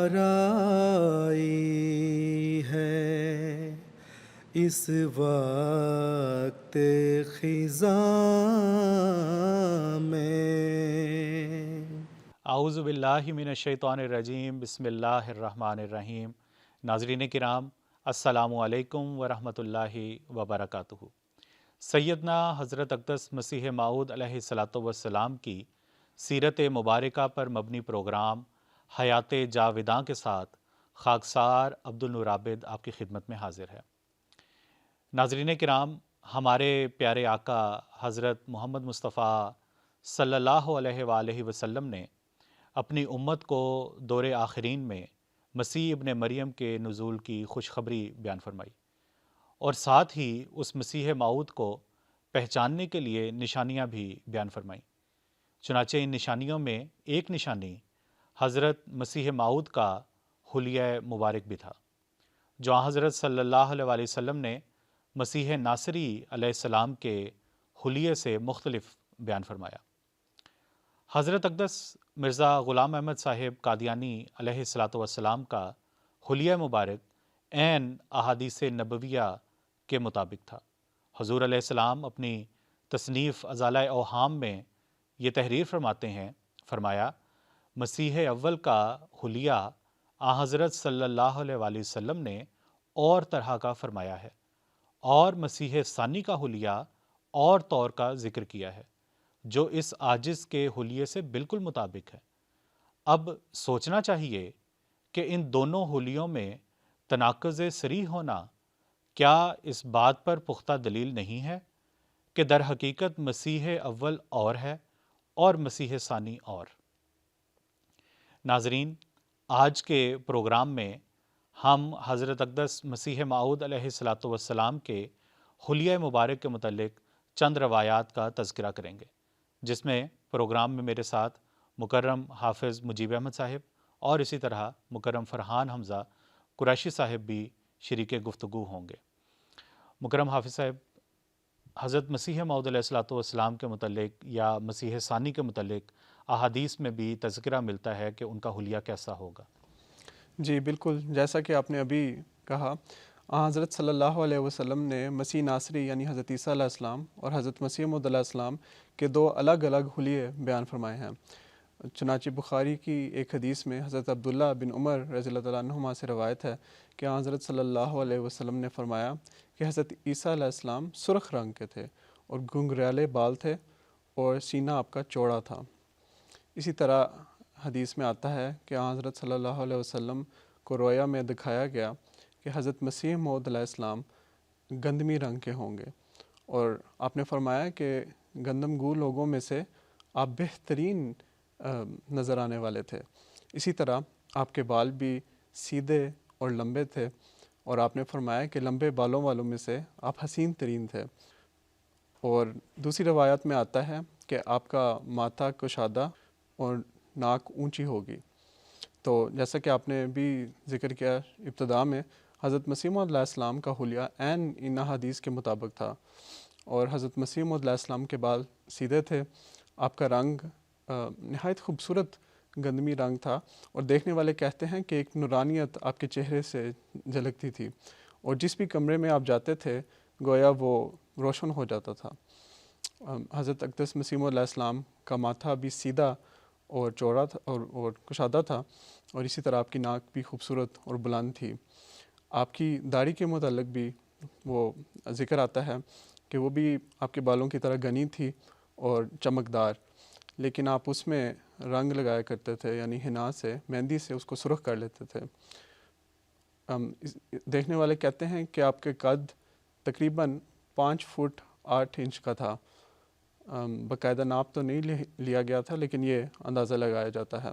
آئی ہے اس وقت خزاں میں۔ اعوذ باللہ من الشیطان الرجیم، بسم اللہ الرحمن الرحیم۔ ناظرین کرام، السلام علیکم ورحمۃ اللہ وبرکاتہ۔ سیدنا حضرت اقدس مسیح موعود علیہ الصلاۃ والسلام کی سیرت مبارکہ پر مبنی پروگرام حیات جاوداں کے ساتھ خاکسار عبد النور عابد آپ کی خدمت میں حاضر ہے۔ ناظرین کرام، ہمارے پیارے آقا حضرت محمد مصطفیٰ صلی اللہ علیہ وآلہ وسلم نے اپنی امت کو دور آخرین میں مسیح ابن مریم کے نزول کی خوشخبری بیان فرمائی، اور ساتھ ہی اس مسیح موعود کو پہچاننے کے لیے نشانیاں بھی بیان فرمائیں۔ چنانچہ ان نشانیوں میں ایک نشانی حضرت مسیح موعود کا حلیہ مبارک بھی تھا، جو حضرت صلی اللہ علیہ وآلہ وسلم نے مسیح ناصری علیہ السلام کے حلیے سے مختلف بیان فرمایا۔ حضرت اقدس مرزا غلام احمد صاحب قادیانی علیہ الصلاۃ والسلام کا حلیہ مبارک عین احادیث نبویہ کے مطابق تھا۔ حضور علیہ السلام اپنی تصنیف ازالۂ اوہام میں یہ تحریر فرماتے ہیں، فرمایا مسیح اول کا حلیہ حضرت صلی اللہ علیہ وآلہ وسلم نے اور طرح کا فرمایا ہے، اور مسیح ثانی کا حلیہ اور طور کا ذکر کیا ہے، جو اس عاجز کے حلیے سے بالکل مطابق ہے۔ اب سوچنا چاہیے کہ ان دونوں حلیوں میں تناقض صریح ہونا کیا اس بات پر پختہ دلیل نہیں ہے کہ در حقیقت مسیح اول اور ہے اور مسیح ثانی اور۔ ناظرین، آج کے پروگرام میں ہم حضرت اقدس مسیح موعود علیہ الصلاۃ والسلام کے حلیہ مبارک کے متعلق چند روایات کا تذکرہ کریں گے، جس میں پروگرام میں میرے ساتھ مکرم حافظ مجیب احمد صاحب اور اسی طرح مکرم فرحان حمزہ قریشی صاحب بھی شریک گفتگو ہوں گے۔ مکرم حافظ صاحب، حضرت مسیح موعود علیہ الصلاۃ والسلام کے متعلق یا مسیح ثانی کے متعلق احادیث میں بھی تذکرہ ملتا ہے کہ ان کا حلیہ کیسا ہوگا۔ جی بالکل، جیسا کہ آپ نے ابھی کہا، حضرت صلی اللہ علیہ وسلم نے مسیح ناصری یعنی حضرت عیسیٰ علیہ السلام اور حضرت مسیح موعود علیہ السلام کے دو الگ الگ حلیے بیان فرمائے ہیں۔ چنانچہ بخاری کی ایک حدیث میں حضرت عبداللہ بن عمر رضی اللہ تعالیٰ عنہما سے روایت ہے کہ حضرت صلی اللہ علیہ وسلم نے فرمایا کہ حضرت عیسیٰ علیہ السلام سرخ رنگ کے تھے اور گھنگریالے بال تھے اور سینہ آپ کا چوڑا تھا۔ اسی طرح حدیث میں آتا ہے کہ حضرت صلی اللہ علیہ وسلم کو رویا میں دکھایا گیا کہ حضرت مسیح موعود علیہ السلام گندمی رنگ کے ہوں گے، اور آپ نے فرمایا کہ گندم گو لوگوں میں سے آپ بہترین نظر آنے والے تھے۔ اسی طرح آپ کے بال بھی سیدھے اور لمبے تھے، اور آپ نے فرمایا کہ لمبے بالوں والوں میں سے آپ حسین ترین تھے۔ اور دوسری روایت میں آتا ہے کہ آپ کا ماتھا کشادہ اور ناک اونچی ہوگی۔ تو جیسا کہ آپ نے بھی ذکر کیا ابتدا میں، حضرت مسیح موعود علیہ السلام کا حلیہ عین ان حدیث کے مطابق تھا، اور حضرت مسیح موعود علیہ السلام کے بال سیدھے تھے، آپ کا رنگ نہایت خوبصورت گندمی رنگ تھا، اور دیکھنے والے کہتے ہیں کہ ایک نورانیت آپ کے چہرے سے جھلکتی تھی، اور جس بھی کمرے میں آپ جاتے تھے گویا وہ روشن ہو جاتا تھا۔ حضرت اقدس مسیح موعود علیہ السلام کا ماتھا بھی سیدھا اور چوڑا تھا اور کشادہ تھا، اور اسی طرح آپ کی ناک بھی خوبصورت اور بلند تھی۔ آپ کی داڑھی کے متعلق بھی وہ ذکر آتا ہے کہ وہ بھی آپ کے بالوں کی طرح گھنی تھی اور چمکدار، لیکن آپ اس میں رنگ لگایا کرتے تھے، یعنی حنا سے، مہندی سے اس کو سرخ کر لیتے تھے۔ دیکھنے والے کہتے ہیں کہ آپ کے قد تقریباً 5 فٹ 8 انچ کا تھا۔ باقاعدہ ناپ تو نہیں لیا گیا تھا، لیکن یہ اندازہ لگایا جاتا ہے۔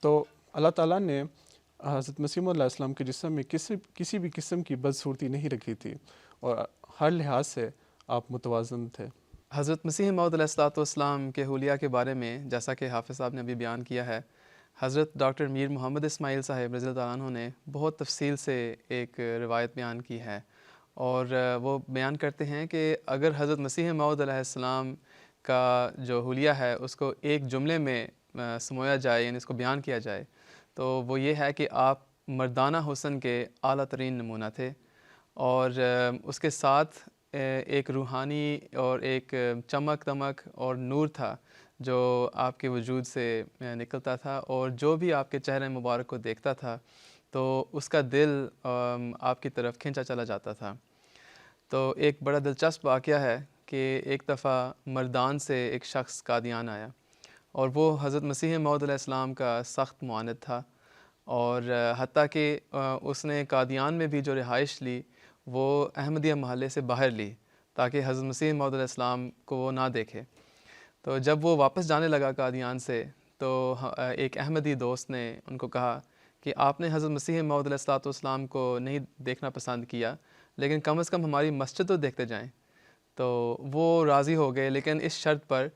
تو اللہ تعالیٰ نے حضرت مسیح موعود علیہ السلام کے جسم میں کسی بھی قسم کی بدصورتی نہیں رکھی تھی، اور ہر لحاظ سے آپ متوازن تھے۔ حضرت مسیح موعود علیہ الصلاۃ والسلام کے حلیہ کے بارے میں جیسا کہ حافظ صاحب نے ابھی بیان کیا ہے، حضرت ڈاکٹر میر محمد اسماعیل صاحب رضی اللہ عنہ نے بہت تفصیل سے ایک روایت بیان کی ہے، اور وہ بیان کرتے ہیں کہ اگر حضرت مسیح موعود علیہ السلام کا جو حلیہ ہے اس کو ایک جملے میں سمویا جائے، یعنی اس کو بیان کیا جائے، تو وہ یہ ہے کہ آپ مردانہ حسن کے اعلیٰ ترین نمونہ تھے، اور اس کے ساتھ ایک روحانی اور ایک چمک دمک اور نور تھا جو آپ کے وجود سے نکلتا تھا، اور جو بھی آپ کے چہرے مبارک کو دیکھتا تھا تو اس کا دل آپ کی طرف کھینچا چلا جاتا تھا۔ تو ایک بڑا دلچسپ واقعہ ہے کہ ایک دفعہ مردان سے ایک شخص قادیان آیا، اور وہ حضرت مسیح موعود علیہ السلام کا سخت معاند تھا، اور حتیٰ کہ اس نے قادیان میں بھی جو رہائش لی وہ احمدیہ محلے سے باہر لی تاکہ حضرت مسیح موعود علیہ السلام کو وہ نہ دیکھے۔ تو جب وہ واپس جانے لگا قادیان سے تو ایک احمدی دوست نے ان کو کہا کہ آپ نے حضرت مسیح موعود علیہ السلام کو نہیں دیکھنا پسند کیا، لیکن کم از کم ہماری مسجد تو دیکھتے جائیں۔ تو وہ راضی ہو گئے، لیکن اس شرط پر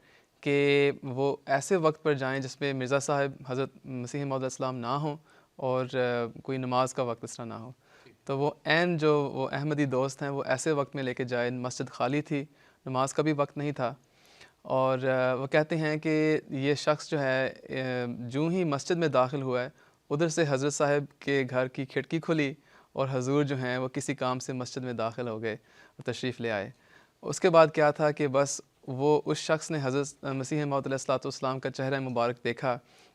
کہ وہ ایسے وقت پر جائیں جس میں مرزا صاحب حضرت مسیح موعود علیہ السلام نہ ہوں اور کوئی نماز کا وقت اس طرح نہ ہو۔ تو وہ عین جو وہ احمدی دوست ہیں وہ ایسے وقت میں لے کے جائے، مسجد خالی تھی، نماز کا بھی وقت نہیں تھا، اور وہ کہتے ہیں کہ یہ شخص جو ہے جوں ہی مسجد میں داخل ہوا ہے ادھر سے حضرت صاحب کے گھر کی کھڑکی کھلی اور حضور جو ہیں وہ کسی کام سے مسجد میں داخل ہو گئے اور تشریف لے آئے۔ اس کے بعد کیا تھا کہ بس وہ اس شخص نے حضرت مسیح موعود علیہ السلام کا چہرہ مبارک دیکھا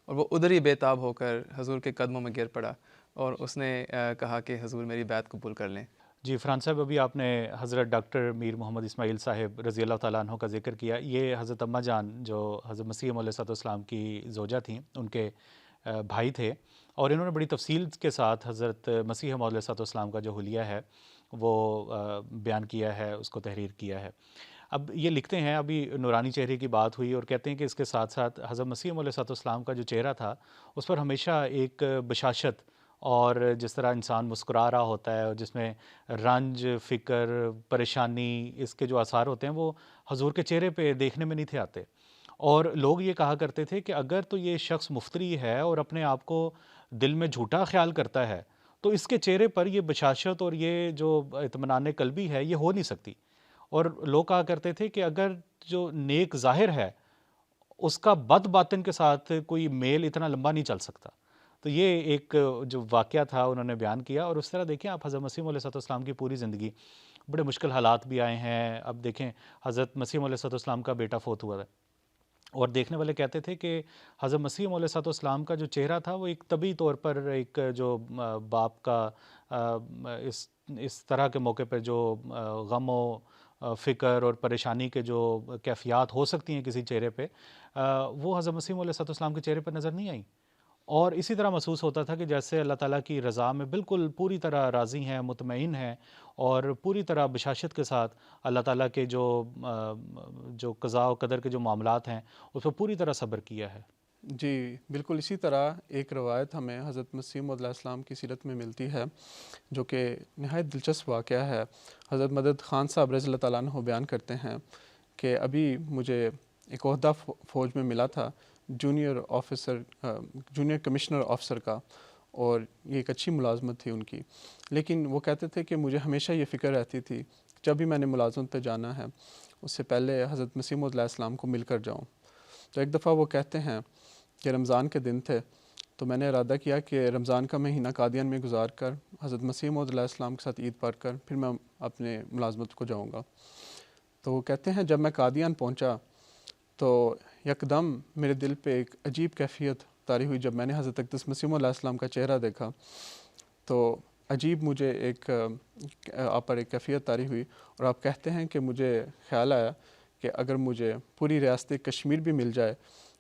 اور وہ ادھر ہی بے تاب ہو کر حضور کے قدموں میں گر پڑا، اور اس نے کہا کہ حضور میری بیعت قبول کر لیں۔ جی فرحان صاحب، ابھی آپ نے حضرت ڈاکٹر میر محمد اسماعیل صاحب رضی اللہ تعالیٰ عنہ کا ذکر کیا۔ یہ حضرت اماں جان جو حضرت مسیح موعود علیہ السلام کی زوجہ تھیں، ان کے بھائی تھے، اور انہوں نے بڑی تفصیل کے ساتھ حضرت مسیح موعود علیہ السلام کا جو حلیہ ہے وہ بیان کیا ہے، اس کو تحریر کیا ہے۔ اب یہ لکھتے ہیں، ابھی نورانی چہرے کی بات ہوئی، اور کہتے ہیں کہ اس کے ساتھ ساتھ حضرت مسیح موعود علیہ السلام کا جو چہرہ تھا اس پر ہمیشہ ایک بشاشت، اور جس طرح انسان مسکرا رہا ہوتا ہے اور جس میں رنج، فکر، پریشانی، اس کے جو آثار ہوتے ہیں وہ حضور کے چہرے پہ دیکھنے میں نہیں تھے آتے۔ اور لوگ یہ کہا کرتے تھے کہ اگر تو یہ شخص مفتری ہے اور اپنے آپ کو دل میں جھوٹا خیال کرتا ہے تو اس کے چہرے پر یہ بشاشت اور یہ جو اطمینان قلبی ہے یہ ہو نہیں سکتی۔ اور لوگ کہا کرتے تھے کہ اگر جو نیک ظاہر ہے اس کا بد باطن کے ساتھ کوئی میل اتنا لمبا نہیں چل سکتا۔ تو یہ ایک جو واقعہ تھا انہوں نے بیان کیا، اور اس طرح دیکھیں آپ حضرت مسیح علیہ السلام کی پوری زندگی، بڑے مشکل حالات بھی آئے ہیں۔ اب دیکھیں حضرت مسیح علیہ السلام کا بیٹا فوت ہوا ہے، اور دیکھنے والے کہتے تھے کہ حضرت مسیح علیہ السلام کا جو چہرہ تھا وہ ایک طبعی طور پر ایک جو باپ کا اس طرح کے موقع پہ جو غم و فکر اور پریشانی کے جو کیفیات ہو سکتی ہیں کسی چہرے پہ، وہ حضرت مسیح علیہ السلام کے چہرے پر نظر نہیں آئیں، اور اسی طرح محسوس ہوتا تھا کہ جیسے اللہ تعالیٰ کی رضا میں بالکل پوری طرح راضی ہیں، مطمئن ہیں، اور پوری طرح بشاشت کے ساتھ اللہ تعالیٰ کے جو قضاء و قدر کے جو معاملات ہیں اس پر پوری طرح صبر کیا ہے۔ جی بالکل اسی طرح ایک روایت ہمیں حضرت مسیح موعود علیہ السلام کی سیرت میں ملتی ہے جو کہ نہایت دلچسپ واقعہ ہے۔ حضرت مدد خان صاحب رضی اللہ تعالیٰ عنہ بیان کرتے ہیں کہ ابھی مجھے ایک عہدہ فوج میں ملا تھا، جونیئر کمشنر آفیسر کا، اور یہ ایک اچھی ملازمت تھی ان کی، لیکن وہ کہتے تھے کہ مجھے ہمیشہ یہ فکر رہتی تھی جب بھی میں نے ملازمت پہ جانا ہے اس سے پہلے حضرت مسیح موعود علیہ السلام کو مل کر جاؤں۔ تو ایک دفعہ وہ کہتے ہیں کہ رمضان کے دن تھے، تو میں نے ارادہ کیا کہ رمضان کا مہینہ قادیان میں گزار کر حضرت مسیح موعود علیہ السلام کے ساتھ عید پڑھ کر پھر میں اپنے ملازمت کو جاؤں گا۔ تو وہ کہتے ہیں جب میں قادیان پہنچا تو یکدم میرے دل پہ ایک عجیب کیفیت طاری ہوئی۔ جب میں نے حضرت اقدس مسیح موعود علیہ السلام کا چہرہ دیکھا تو عجیب مجھے آپ پر ایک کیفیت طاری ہوئی، اور آپ کہتے ہیں کہ مجھے خیال آیا کہ اگر مجھے پوری ریاست کشمیر بھی مل جائے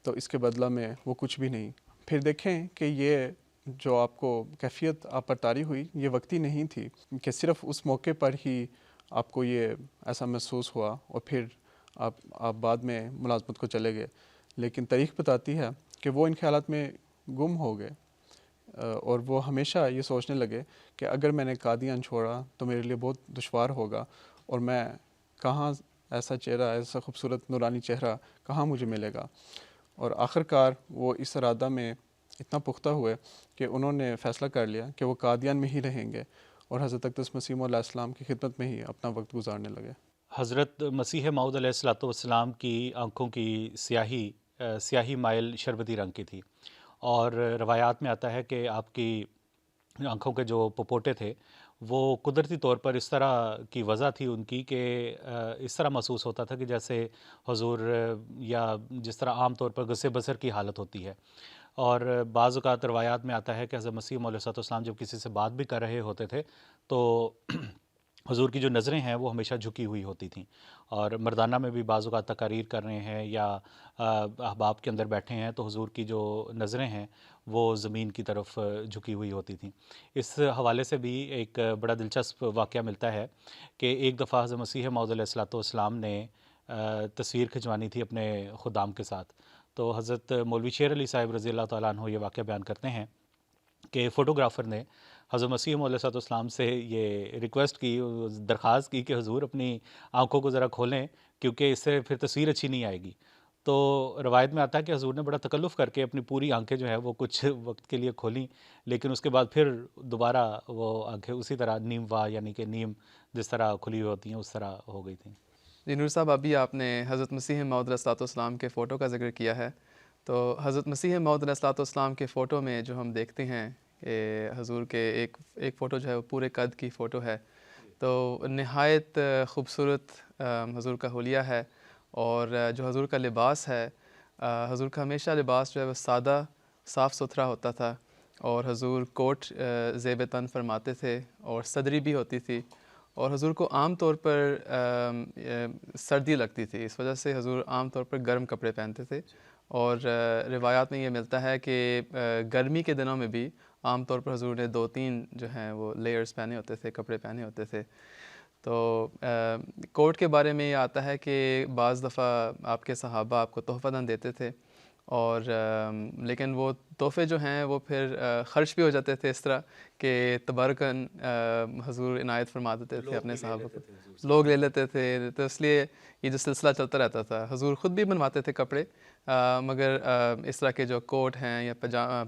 تو اس کے بدلہ میں وہ کچھ بھی نہیں۔ پھر دیکھیں کہ یہ جو آپ کو کیفیت آپ پر طاری ہوئی یہ وقتی نہیں تھی کہ صرف اس موقع پر ہی آپ کو یہ ایسا محسوس ہوا اور پھر آپ بعد میں ملازمت کو چلے گئے، لیکن تاریخ بتاتی ہے کہ وہ ان خیالات میں گم ہو گئے، اور وہ ہمیشہ یہ سوچنے لگے کہ اگر میں نے قادیان چھوڑا تو میرے لیے بہت دشوار ہوگا، اور میں کہاں ایسا چہرہ، ایسا خوبصورت نورانی چہرہ کہاں مجھے ملے گا۔ اور آخر کار وہ اس ارادہ میں اتنا پختہ ہوئے کہ انہوں نے فیصلہ کر لیا کہ وہ قادیان میں ہی رہیں گے، اور حضرت اقدس مسیح موعود علیہ السلام کی خدمت میں ہی اپنا وقت گزارنے لگے۔ حضرت مسیح موعود علیہ السلام کی آنکھوں کی سیاہی مائل شربتی رنگ کی تھی، اور روایات میں آتا ہے کہ آپ کی آنکھوں کے جو پپوٹے تھے وہ قدرتی طور پر اس طرح کی وضع تھی ان کی کہ اس طرح محسوس ہوتا تھا کہ جیسے حضور یا جس طرح عام طور پر غصے بسر کی حالت ہوتی ہے. اور بعض اوقات روایات میں آتا ہے کہ حضرت مسیح موعود علیہ السلام جب کسی سے بات بھی کر رہے ہوتے تھے تو حضور کی جو نظریں ہیں وہ ہمیشہ جھکی ہوئی ہوتی تھیں. اور مردانہ میں بھی بعض اوقات تقاریر کر رہے ہیں یا احباب کے اندر بیٹھے ہیں تو حضور کی جو نظریں ہیں وہ زمین کی طرف جھکی ہوئی ہوتی تھیں. اس حوالے سے بھی ایک بڑا دلچسپ واقعہ ملتا ہے کہ ایک دفعہ حضرت مسیح موعود علیہ السلام نے تصویر کھنچوانی تھی اپنے خدام کے ساتھ. تو حضرت مولوی شیر علی صاحب رضی اللہ تعالیٰ عنہ یہ واقعہ بیان کرتے ہیں کہ فوٹوگرافر نے حضرت مسیح موعود علیہ السلام سے یہ ریکویسٹ کی، درخواست کی کہ حضور اپنی آنکھوں کو ذرا کھولیں کیونکہ اس سے پھر تصویر اچھی نہیں آئے گی. تو روایت میں آتا ہے کہ حضور نے بڑا تکلف کر کے اپنی پوری آنکھیں جو ہے وہ کچھ وقت کے لیے کھولیں، لیکن اس کے بعد پھر دوبارہ وہ آنکھیں اسی طرح نیم وا یعنی کہ نیم جس طرح کھلی ہوئی ہوتی ہیں اس طرح ہو گئی تھیں. جی نور صاحب، ابھی آپ نے حضرت مسیح موعود علیہ السلام کے فوٹو کا ذکر کیا ہے. تو حضرت مسیح موعود علیہ السلام کے فوٹو میں جو ہم دیکھتے ہیں کہ حضور کے ایک فوٹو جو ہے وہ پورے قد کی فوٹو ہے، تو نہایت خوبصورت حضور کا حلیہ ہے. اور جو حضور کا لباس ہے، حضور کا ہمیشہ لباس جو ہے وہ سادہ صاف ستھرا ہوتا تھا، اور حضور کوٹ زیب تن فرماتے تھے اور صدری بھی ہوتی تھی. اور حضور کو عام طور پر سردی لگتی تھی، اس وجہ سے حضور عام طور پر گرم کپڑے پہنتے تھے. اور روایات میں یہ ملتا ہے کہ گرمی کے دنوں میں بھی عام طور پر حضور نے 2-3 جو ہیں وہ لیئرز پہنے ہوتے تھے، کپڑے پہنے ہوتے تھے. تو کوٹ کے بارے میں یہ آتا ہے کہ بعض دفعہ آپ کے صحابہ آپ کو تحفہ دن دیتے تھے، اور لیکن وہ تحفے جو ہیں وہ پھر خرچ بھی ہو جاتے تھے اس طرح کہ تبرکن حضور عنایت فرما دیتے تھے اپنے صحابہ کو، لوگ لے لیتے تھے. تو اس لیے یہ جو سلسلہ چلتا رہتا تھا. حضور خود بھی بنواتے تھے کپڑے، مگر اس طرح کے جو کوٹ ہیں یا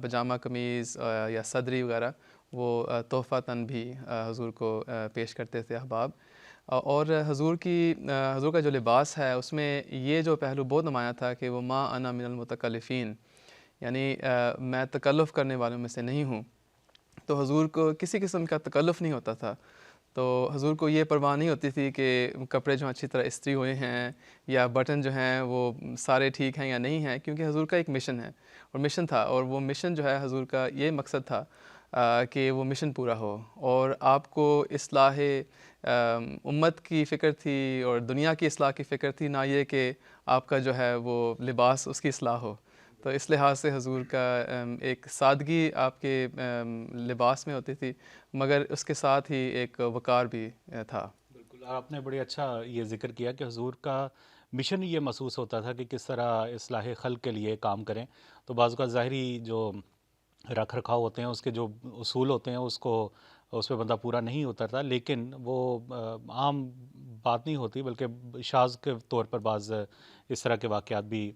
پجامہ قمیض یا صدری وغیرہ وہ تحفہ تن بھی حضور کو پیش کرتے تھے احباب. اور حضور کا جو لباس ہے اس میں یہ جو پہلو بہت نمایاں تھا کہ وہ ما انا من المتکلفین، یعنی میں تکلف کرنے والوں میں سے نہیں ہوں. تو حضور کو کسی قسم کا تکلف نہیں ہوتا تھا. تو حضور کو یہ پرواہ نہیں ہوتی تھی کہ کپڑے جو اچھی طرح استری ہوئے ہیں یا بٹن جو ہیں وہ سارے ٹھیک ہیں یا نہیں ہیں، کیونکہ حضور کا ایک مشن ہے اور مشن تھا، اور وہ مشن جو ہے حضور کا یہ مقصد تھا کہ وہ مشن پورا ہو. اور آپ کو اصلاح امت کی فکر تھی اور دنیا کی اصلاح کی فکر تھی، نہ یہ کہ آپ کا جو ہے وہ لباس اس کی اصلاح ہو. تو اس لحاظ سے حضور کا ایک سادگی آپ کے لباس میں ہوتی تھی، مگر اس کے ساتھ ہی ایک وقار بھی تھا. بالکل، آپ نے بڑی اچھا یہ ذکر کیا کہ حضور کا مشن یہ محسوس ہوتا تھا کہ کس طرح اصلاح خلق کے لیے کام کریں. تو بعض اوقات ظاہری جو رکھ رکھاؤ ہوتے ہیں، اس کے جو اصول ہوتے ہیں اس پہ بندہ پورا نہیں اترتا، لیکن وہ عام بات نہیں ہوتی بلکہ شاذ کے طور پر بعض اس طرح کے واقعات بھی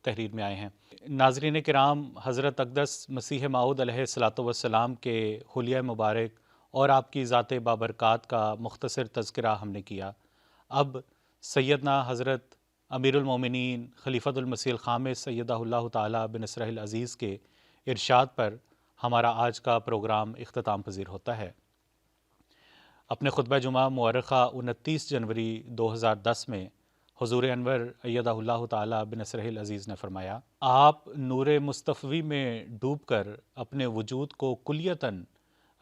تحریر میں آئے ہیں. ناظرین کرام، حضرت اقدس مسیح موعود علیہ السلام کے حلیہ مبارک اور آپ کی ذات بابرکات کا مختصر تذکرہ ہم نے کیا. اب سیدنا حضرت امیر المومنین خلیفۃ المسیح الخامس سیدہ اللہ تعالیٰ بنصرہ العزیز کے ارشاد پر ہمارا آج کا پروگرام اختتام پذیر ہوتا ہے. اپنے خطبہ جمعہ مورخہ 29 جنوری 2010 میں حضور انور ایدہ اللہ تعالیٰ بنصرہ العزیز نے فرمایا، آپ نور مصطفی میں ڈوب کر اپنے وجود کو کلیتاً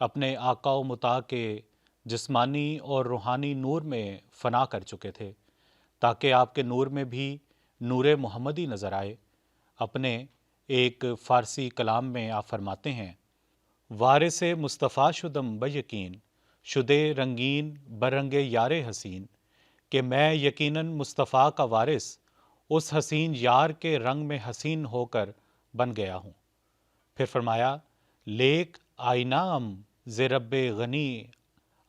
اپنے آقا و مطاع کے جسمانی اور روحانی نور میں فنا کر چکے تھے تاکہ آپ کے نور میں بھی نور محمدی نظر آئے. اپنے ایک فارسی کلام میں آپ فرماتے ہیں، وارث مصطفیٰ شدم بیقین شدے رنگین برنگ یار حسین، کہ میں یقیناً مصطفیٰ کا وارث اس حسین یار کے رنگ میں حسین ہو کر بن گیا ہوں. پھر فرمایا، لیک آئینہ ام ز رب غنی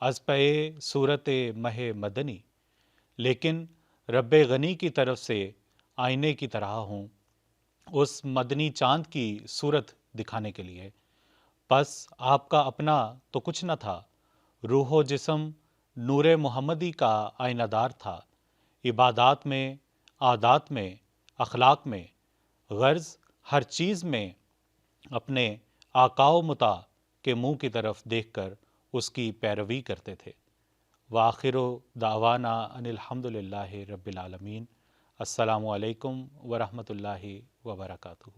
از پے صورت مہ مدنی، لیکن رب غنی کی طرف سے آئینے کی طرح ہوں اس مدنی چاند کی صورت دکھانے کے لیے. پس آپ کا اپنا تو کچھ نہ تھا، روح و جسم نور محمدی کا آئینہ دار تھا. عبادات میں، عادات میں، اخلاق میں، غرض ہر چیز میں اپنے آقا و مطاع کے منہ کی طرف دیکھ کر اس کی پیروی کرتے تھے۔ وآخر دعوانا ان الحمد للہ رب العالمین۔ السلام علیکم ورحمۃ اللہ وبرکاتہ۔